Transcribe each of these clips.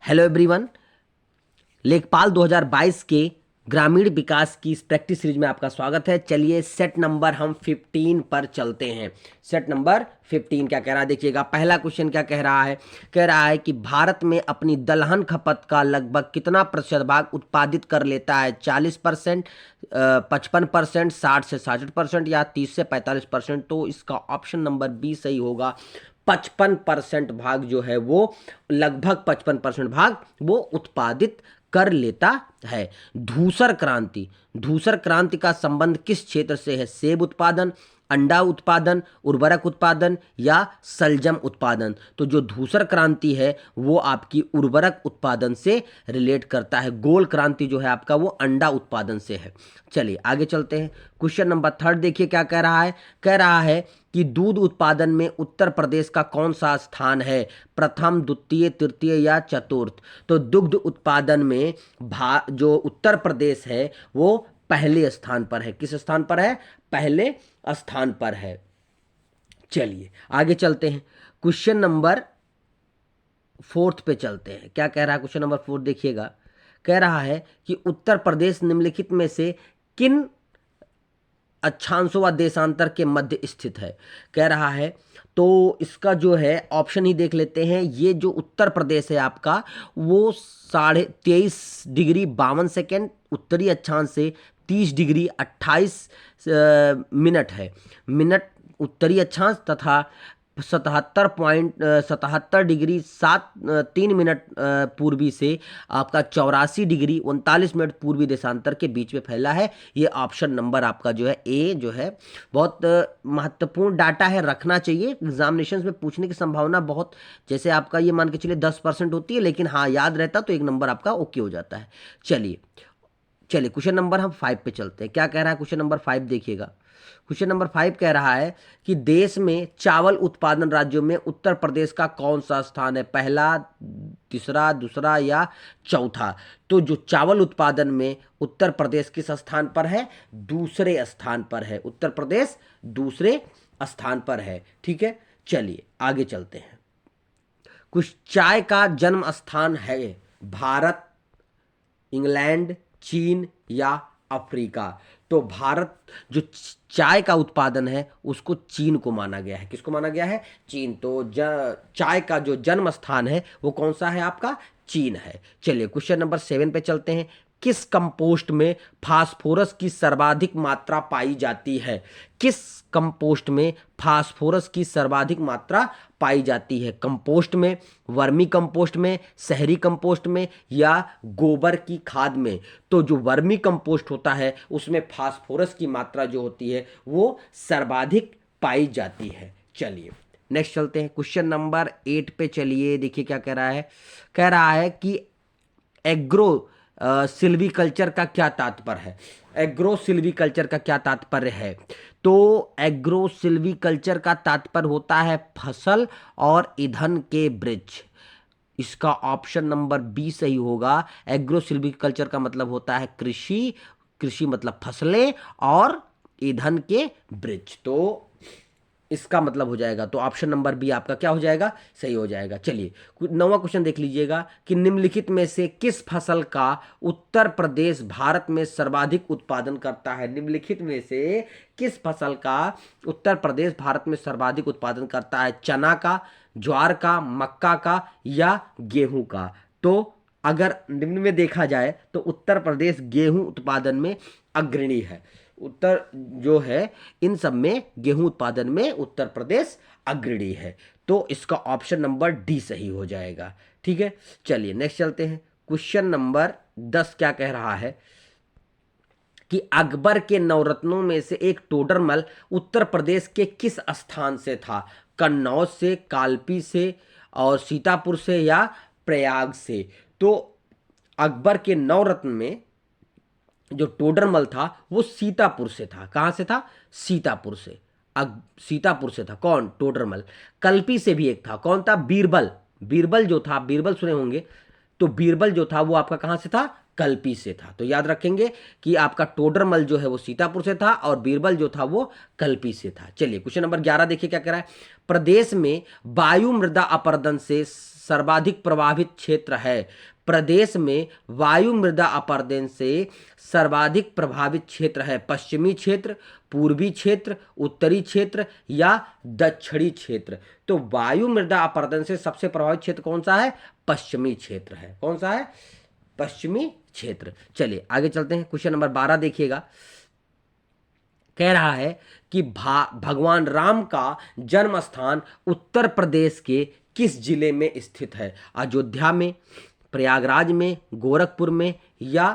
Hello everyone, लेखपाल 2022 के ग्रामीण विकास की इस प्रैक्टिस सीरीज में आपका स्वागत है। चलिए सेट नंबर हम 15 पर चलते हैं। सेट नंबर 15 क्या कह रहा है देखिएगा। पहला क्वेश्चन क्या कह रहा है, कह रहा है कि भारत में अपनी दलहन खपत का लगभग कितना प्रतिशत भाग उत्पादित कर लेता है? 40%, 55%, 60 से 66% या 30 से 45%। तो इसका ऑप्शन नंबर बी सही होगा। 55% भाग जो है वो, लगभग 55% भाग वो उत्पादित कर लेता है। धूसर क्रांति, धूसर क्रांति का संबंध किस क्षेत्र से है? सेब उत्पादन, अंडा उत्पादन, उर्वरक उत्पादन या सलजम उत्पादन। तो जो धूसर क्रांति है वो आपकी उर्वरक उत्पादन से रिलेट करता है। गोल क्रांति जो है आपका वो अंडा उत्पादन से है। चलिए आगे चलते हैं। क्वेश्चन नंबर 3 देखिए क्या कह रहा है। कह रहा है कि दूध उत्पादन में उत्तर प्रदेश का कौन सा स्थान है? प्रथम, द्वितीय, तृतीय या चतुर्थ। तो दुग्ध उत्पादन में जो उत्तर प्रदेश है वो पहले स्थान पर है। किस स्थान पर है? पहले स्थान पर है। चलिए आगे चलते हैं। क्वेश्चन नंबर 4 पे चलते हैं। क्या कह रहा है क्वेश्चन नंबर 4 देखिएगा। कह रहा है कि उत्तर प्रदेश निम्नलिखित में से किन अक्षांशों व देशांतर के मध्य स्थित है? कह रहा है तो इसका जो है ऑप्शन ही देख लेते हैं। ये जो उत्तर प्रदेश है आपका वो 23.52 उत्तरी अक्षांश से 30.28 है मिनट उत्तरी अक्षांश, तथा 77.77 डिग्री 3 मिनट पूर्वी से आपका 84 डिग्री 39 मिनट पूर्वी देशांतर के बीच में फैला है। ये ऑप्शन नंबर आपका जो है ए जो है बहुत महत्वपूर्ण डाटा है, रखना चाहिए। एग्जामिनेशन में पूछने की संभावना बहुत, जैसे आपका ये मान के चलिए 10% होती है, लेकिन हाँ याद रहता तो एक नंबर आपका ओके हो जाता है। चलिए चलिए क्वेश्चन नंबर हम 5 पे चलते हैं। क्या कह रहा है क्वेश्चन नंबर 5 देखिएगा। क्वेश्चन नंबर 5 कह रहा है कि देश में चावल उत्पादन राज्यों में उत्तर प्रदेश का कौन सा स्थान है? पहला, तीसरा, दूसरा या चौथा। तो जो चावल उत्पादन में उत्तर प्रदेश किस स्थान पर है? दूसरे स्थान पर है। उत्तर प्रदेश दूसरे स्थान पर है। ठीक है, चलिए आगे चलते हैं। कुछ चाय का जन्म स्थान है? भारत, इंग्लैंड, चीन या अफ्रीका। तो भारत जो चाय का उत्पादन है उसको चीन को माना गया है। किसको माना गया है? चीन। तो चाय का जो जन्म स्थान है वो कौन सा है आपका? चीन है। चलिए क्वेश्चन नंबर 7 पे चलते हैं। किस कंपोस्ट में फास्फोरस की सर्वाधिक मात्रा पाई जाती है? किस कंपोस्ट में फास्फोरस की सर्वाधिक मात्रा पाई जाती है? कंपोस्ट में, वर्मी कंपोस्ट में, शहरी कंपोस्ट में या गोबर की खाद में। तो जो वर्मी कंपोस्ट होता है उसमें फास्फोरस की मात्रा जो होती है वो सर्वाधिक पाई जाती है। चलिए नेक्स्ट चलते हैं। क्वेश्चन नंबर 8 पे चलिए, देखिए क्या कह रहा है। कह रहा है कि एग्रो सिल्वीकल्चर का क्या तात्पर्य है? एग्रो सिल्वीकल्चर का क्या तात्पर्य है? तो एग्रो सिल्वीकल्चर का तात्पर्य होता है फसल और ईंधन के वृक्ष। इसका ऑप्शन नंबर बी सही होगा। एग्रो सिल्वीकल्चर का मतलब होता है कृषि, कृषि मतलब फसलें और ईंधन के वृक्ष। तो इसका मतलब हो जाएगा, तो ऑप्शन नंबर बी आपका क्या हो जाएगा? सही हो जाएगा। चलिए 9वां क्वेश्चन देख लीजिएगा कि निम्नलिखित में से किस फसल का उत्तर प्रदेश भारत में सर्वाधिक उत्पादन करता है? निम्नलिखित में से किस फसल का उत्तर प्रदेश भारत में सर्वाधिक उत्पादन करता है? चना का, ज्वार का, मक्का का या गेहूं का। तो अगर निम्न में देखा जाए तो उत्तर प्रदेश गेहूं उत्पादन में अग्रणी है। उत्तर जो है इन सब में गेहूं उत्पादन में उत्तर प्रदेश अग्रणी है। तो इसका ऑप्शन नंबर डी सही हो जाएगा। ठीक है, चलिए नेक्स्ट चलते हैं। क्वेश्चन नंबर 10 क्या कह रहा है कि अकबर के नवरत्नों में से एक टोडरमल उत्तर प्रदेश के किस स्थान से था? कन्नौज से, कालपी से और सीतापुर से या प्रयाग से। तो अकबर के नवरत्न में जो टोडरमल था वो सीतापुर से था। कहाँ से था? सीतापुर से। सीतापुर से था कौन? टोडरमल। कल्पी से भी एक था, कौन था? बीरबल। बीरबल जो था, बीरबल सुने होंगे, तो बीरबल जो था वो आपका कहाँ से था? कल्पी से था। तो याद रखेंगे कि आपका टोडरमल जो है वो सीतापुर से था और बीरबल जो था वो कल्पी से था। चलिए क्वेश्चन नंबर 11 देखिए क्या कह रहा है। प्रदेश में वायु मृदा अपरदन से सर्वाधिक प्रभावित क्षेत्र है? प्रदेश में वायु मृदा अपरदन से सर्वाधिक प्रभावित क्षेत्र है पश्चिमी क्षेत्र, पूर्वी क्षेत्र, उत्तरी क्षेत्र या दक्षिणी क्षेत्र? तो वायु मृदा अपरदन से सबसे प्रभावित क्षेत्र कौन सा है? पश्चिमी क्षेत्र है। कौन सा है? पश्चिमी क्षेत्र। चलिए आगे चलते हैं। क्वेश्चन नंबर 12 देखिएगा। कह रहा है कि भगवान राम का जन्म स्थान उत्तर प्रदेश के किस जिले में स्थित है? अयोध्या में, प्रयागराज में, गोरखपुर में या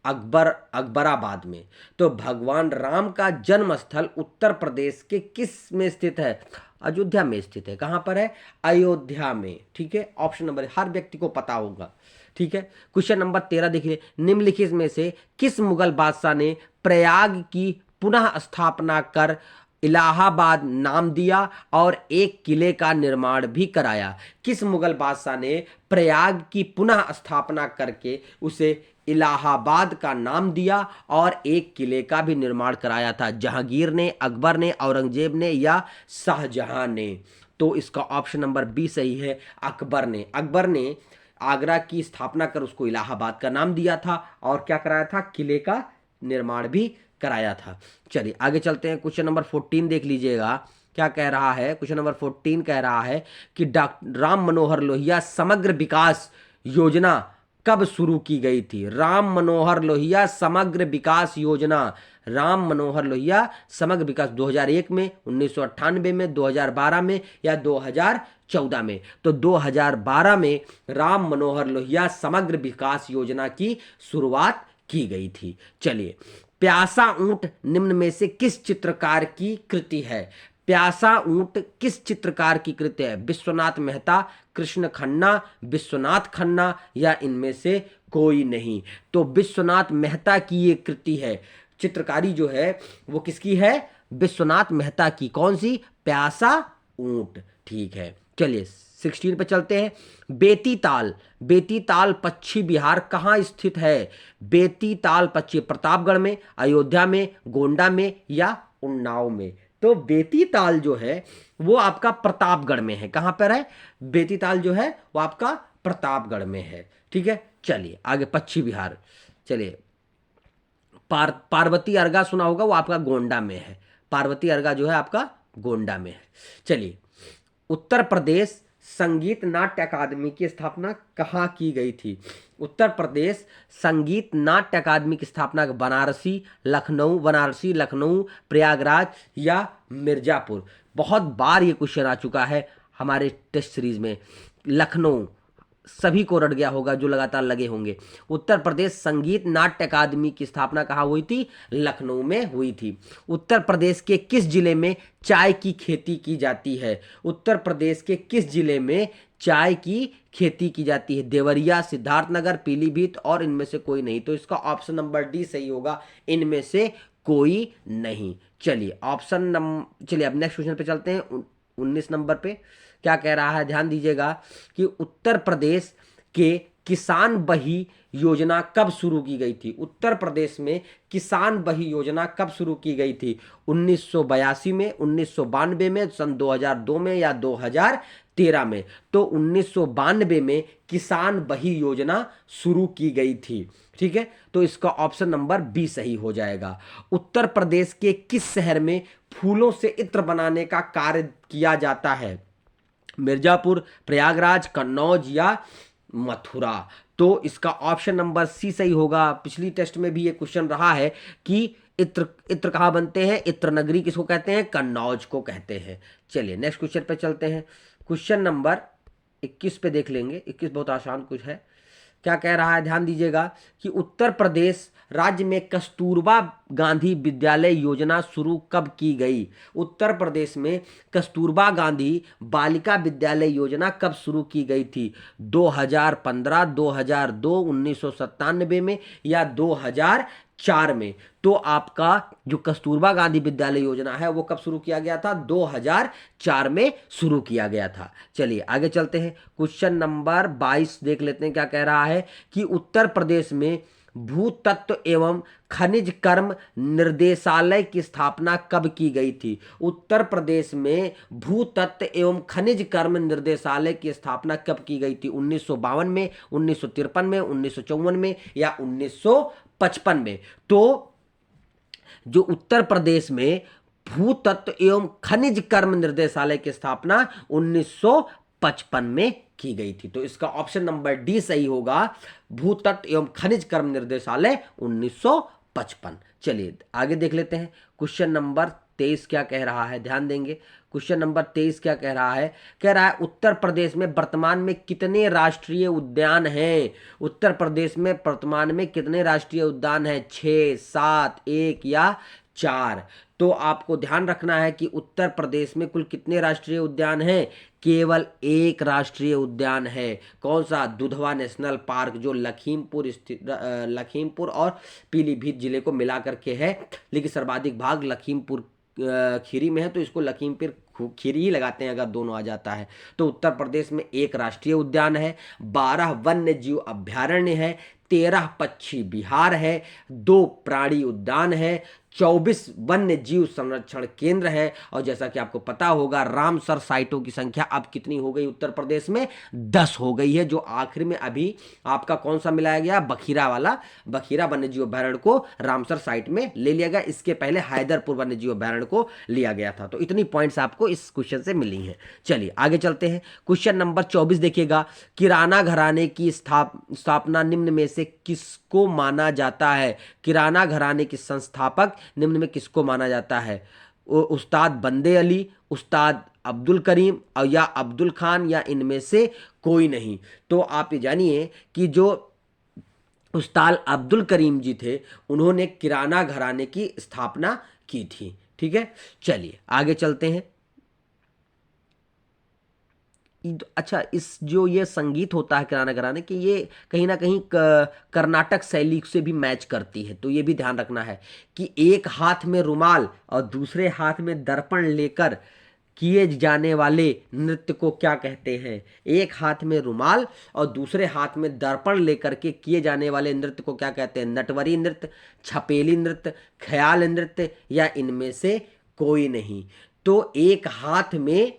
अकबराबाद में? तो भगवान राम का जन्म स्थल उत्तर प्रदेश के किस में स्थित है? अयोध्या में स्थित है। कहां पर है? अयोध्या में। ठीक है, ऑप्शन नंबर, हर व्यक्ति को पता होगा। ठीक है, क्वेश्चन नंबर 13 देखिए। निम्नलिखित में से किस मुगल बादशाह ने प्रयाग की पुनः स्थापना कर इलाहाबाद नाम दिया और एक किले का निर्माण भी कराया? किस मुगल बादशाह ने प्रयाग की पुनः स्थापना करके उसे इलाहाबाद का नाम दिया और एक किले का भी निर्माण कराया था? जहांगीर ने, अकबर ने, औरंगजेब ने या शाहजहां ने? तो इसका ऑप्शन नंबर बी सही है, अकबर ने। अकबर ने आगरा की स्थापना कर उसको इलाहाबाद का नाम दिया था और क्या कराया था? किले का निर्माण भी कराया था। चलिए आगे चलते हैं। क्वेश्चन नंबर 14 देख लीजिएगा। क्या कह रहा है? क्वेश्चन नंबर 14 कह रहा है कि डॉक्टर राम मनोहर लोहिया समग्र विकास योजना कब शुरू की गई थी? राम मनोहर लोहिया समग्र विकास योजना, राम मनोहर लोहिया समग्र विकास 2001 में, 1998 में, 2012 में या 2014 में? तो 2012 में राम मनोहर लोहिया समग्र विकास योजना की शुरुआत की गई थी। चलिए, प्यासा ऊंट निम्न में से किस चित्रकार की कृति है? प्यासा ऊंट किस चित्रकार की कृति है? विश्वनाथ मेहता, कृष्ण खन्ना, विश्वनाथ खन्ना या इनमें से कोई नहीं? तो विश्वनाथ मेहता की ये कृति है। चित्रकारी जो है वो किसकी है? विश्वनाथ मेहता की। कौन सी? प्यासा ऊंट। ठीक है, चलिए 16 पे चलते हैं। बेती ताल, बेती ताल पश्चिम बिहार कहाँ स्थित है? बेती ताल पश्चिम प्रतापगढ़ में, अयोध्या में, गोंडा में या उन्नाव में? तो बेती ताल जो है वो आपका प्रतापगढ़ में है। कहां पर है? बेती ताल जो है वो आपका प्रतापगढ़ में है। ठीक है, चलिए आगे पश्चिम बिहार। चलिए, पार्वती अर्गा सुना होगा, वो आपका गोंडा में है। पार्वती अर्गा जो है आपका गोंडा में है। चलिए, उत्तर प्रदेश संगीत नाट्य अकादमी की स्थापना कहाँ की गई थी? उत्तर प्रदेश संगीत नाट्य अकादमी की स्थापना बनारसी, लखनऊ, प्रयागराज या मिर्जापुर? बहुत बार ये क्वेश्चन आ चुका है हमारे टेस्ट सीरीज में। लखनऊ सभी को रट गया होगा जो लगातार लगे होंगे। उत्तर प्रदेश संगीत नाट्य अकादमी की स्थापना कहाँ हुई थी? लखनऊ में हुई थी। उत्तर प्रदेश के किस जिले में चाय की खेती की जाती है? उत्तर प्रदेश के किस जिले में चाय की खेती की जाती है? देवरिया, सिद्धार्थनगर, पीलीभीत और इनमें से कोई नहीं? तो इसका ऑप्शन नंबर डी सही होगा, इनमें से कोई नहीं। चलिए चलिए अब नेक्स्ट क्वेश्चन पे चलते हैं। 19 नंबर पे क्या कह रहा है? ध्यान दीजिएगा कि उत्तर प्रदेश के किसान बही योजना कब शुरू की गई थी? उत्तर प्रदेश में किसान बही योजना कब शुरू की गई थी? 1982 में, 1992 में, सन 2002 में या 2013 में? तो 1992 में किसान बही योजना शुरू की गई थी। ठीक है, तो इसका ऑप्शन नंबर बी सही हो जाएगा। उत्तर प्रदेश के किस शहर में फूलों से इत्र बनाने का कार्य किया जाता है? मिर्जापुर, प्रयागराज, कन्नौज या मथुरा? तो इसका ऑप्शन नंबर सी सही होगा। पिछली टेस्ट में भी ये क्वेश्चन रहा है कि इत्र कहाँ बनते हैं? इत्र नगरी किसको कहते हैं? कन्नौज को कहते हैं। चलिए नेक्स्ट क्वेश्चन पे चलते हैं। क्वेश्चन नंबर 21 पे देख लेंगे। 21 बहुत आसान कुछ है। क्या कह रहा है? ध्यान दीजिएगा कि उत्तर प्रदेश राज्य में कस्तूरबा गांधी विद्यालय योजना शुरू कब की गई? उत्तर प्रदेश में कस्तूरबा गांधी बालिका विद्यालय योजना कब शुरू की गई थी? 2015, 2002, 1997 में या 2004 में? तो आपका जो कस्तूरबा गांधी विद्यालय योजना है वो कब शुरू किया गया था? 2004 में शुरू किया गया था। चलिए आगे चलते हैं। क्वेश्चन नंबर 22 देख लेते हैं। क्या कह रहा है कि उत्तर प्रदेश में भूतत्व एवं खनिज कर्म निर्देशालय की स्थापना कब की गई थी? उत्तर प्रदेश में भूतत्व एवं खनिज कर्म निर्देशालय की स्थापना कब की गई थी? 1952 में, 1953 में, 1954 में या 1955 में? तो जो उत्तर प्रदेश में भूतत्व एवं खनिज कर्म निर्देशालय की स्थापना 1955 में की गई थी। तो इसका ऑप्शन नंबर डी सही होगा, भूतत्व एवं खनिज कर्म निर्देशालय 1955। चलिए आगे देख लेते हैं। क्वेश्चन नंबर 23 क्या कह रहा है, ध्यान देंगे। क्वेश्चन नंबर 23 क्या कह रहा है? कह रहा है उत्तर प्रदेश में वर्तमान में कितने राष्ट्रीय उद्यान हैं? उत्तर प्रदेश में वर्तमान में कितने राष्ट्रीय उद्यान हैं? 6, 7, 1 या 4? तो आपको ध्यान रखना है कि उत्तर प्रदेश में कुल कितने राष्ट्रीय उद्यान हैं? केवल एक राष्ट्रीय उद्यान है। कौन सा? दुधवा नेशनल पार्क, जो लखीमपुर स्थित लखीमपुर और पीलीभीत जिले को मिला करके है, लेकिन सर्वाधिक भाग लखीमपुर खीरी में है, तो इसको लखीमपुर खीरी ही लगाते हैं अगर दोनों आ जाता है। तो उत्तर प्रदेश में एक राष्ट्रीय उद्यान है, 12 वन्य जीव अभ्यारण्य है, 13 पक्षी विहार है, 2 प्राणी उद्यान है, 24 वन्य जीव संरक्षण केंद्र है, और जैसा कि आपको पता होगा रामसर साइटों की संख्या अब कितनी हो गई उत्तर प्रदेश में? 10 हो गई है, जो आखिर में अभी आपका कौन सा मिलाया गया? बखीरा वाला, बखीरा वन्य जीव अभ्यारण्य को रामसर साइट में ले लिया गया। इसके पहले हैदरपुर वन्य जीव अभ्यारण्य को लिया गया था। तो इतनी पॉइंट्स आपको इस क्वेश्चन से मिली हैं। चलिए आगे चलते हैं। क्वेश्चन नंबर 24 देखिएगा, किराना घराने की स्थापना निम्न में से किसको माना जाता है? किराना घराने के संस्थापक निम्न में किसको माना जाता है? उस्ताद बंदे अली, उस्ताद अब्दुल करीम और या अब्दुल खान, या इनमें से कोई नहीं? तो आप ये जानिए कि जो उस्ताद अब्दुल करीम जी थे, उन्होंने किराना घराने की स्थापना की थी। ठीक है, चलिए आगे चलते हैं। अच्छा, इस जो ये संगीत होता है किराना घराने की, ये कहीं ना कहीं कर्नाटक शैली से भी मैच करती है। तो ये भी ध्यान रखना है कि एक हाथ में रुमाल और दूसरे हाथ में दर्पण लेकर किए जाने वाले नृत्य को क्या कहते हैं? एक हाथ में रुमाल और दूसरे हाथ में दर्पण लेकर के किए जाने वाले नृत्य को क्या कहते हैं? नटवरी नृत्य, छपेली नृत्य, ख्याल नृत्य, या इनमें से कोई नहीं? तो एक हाथ में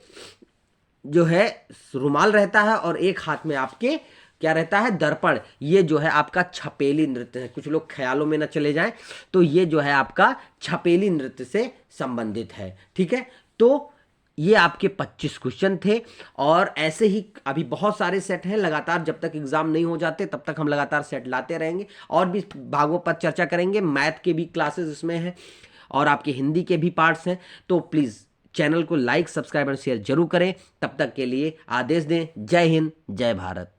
जो है रुमाल रहता है और एक हाथ में आपके क्या रहता है? दर्पण। ये जो है आपका छपेली नृत्य है। कुछ लोग ख्यालों में ना चले जाएं, तो ये जो है आपका छपेली नृत्य से संबंधित है। ठीक है, तो ये आपके 25 क्वेश्चन थे, और ऐसे ही अभी बहुत सारे सेट हैं। लगातार जब तक एग्जाम नहीं हो जाते तब तक हम लगातार सेट लाते रहेंगे, और भी भागों पर चर्चा करेंगे। मैथ के भी क्लासेस इसमें हैं और आपके हिंदी के भी पार्ट्स हैं। तो प्लीज़ चैनल को लाइक, सब्सक्राइब और शेयर जरूर करें। तब तक के लिए आदेश दें। जय हिंद, जय भारत।